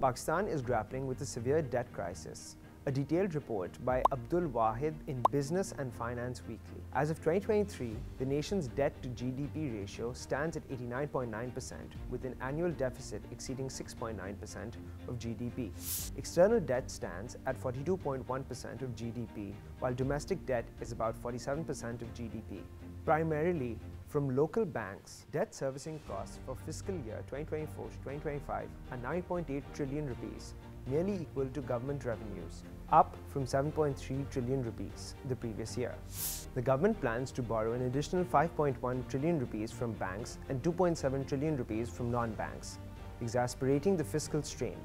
Pakistan is grappling with a severe debt crisis. A detailed report by Abdul Wahid in Business and Finance Weekly. As of 2023, the nation's debt to GDP ratio stands at 89.9%, with an annual deficit exceeding 6.9% of GDP. External debt stands at 42.1% of GDP, while domestic debt is about 47% of GDP. Primarily from local banks, debt servicing costs for fiscal year 2024 to 2025 are 9.8 trillion rupees, nearly equal to government revenues, up from 7.3 trillion rupees the previous year. The government plans to borrow an additional 5.1 trillion rupees from banks and 2.7 trillion rupees from non-banks, exacerbating the fiscal strain.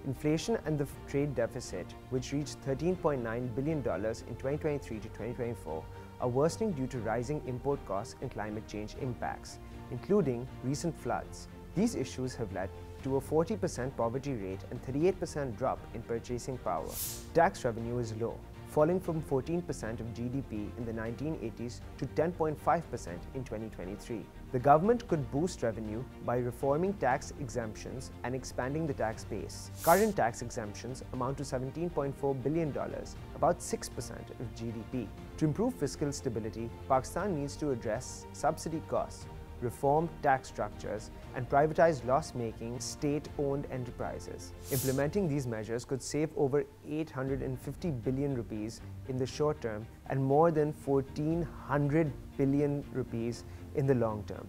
Inflation and the trade deficit, which reached $13.9 billion in 2023 to 2024, are worsening due to rising import costs and climate change impacts, including recent floods. These issues have led to a 40% poverty rate and 38% drop in purchasing power. Tax revenue is low, falling from 14% of GDP in the 1980s to 10.5% in 2023. The government could boost revenue by reforming tax exemptions and expanding the tax base. Current tax exemptions amount to $17.4 billion, about 6% of GDP. To improve fiscal stability, Pakistan needs to address subsidy costs, reform tax structures, and privatize loss-making state-owned enterprises. Implementing these measures could save over 850 billion rupees in the short term and more than 1,400 billion rupees in the long term.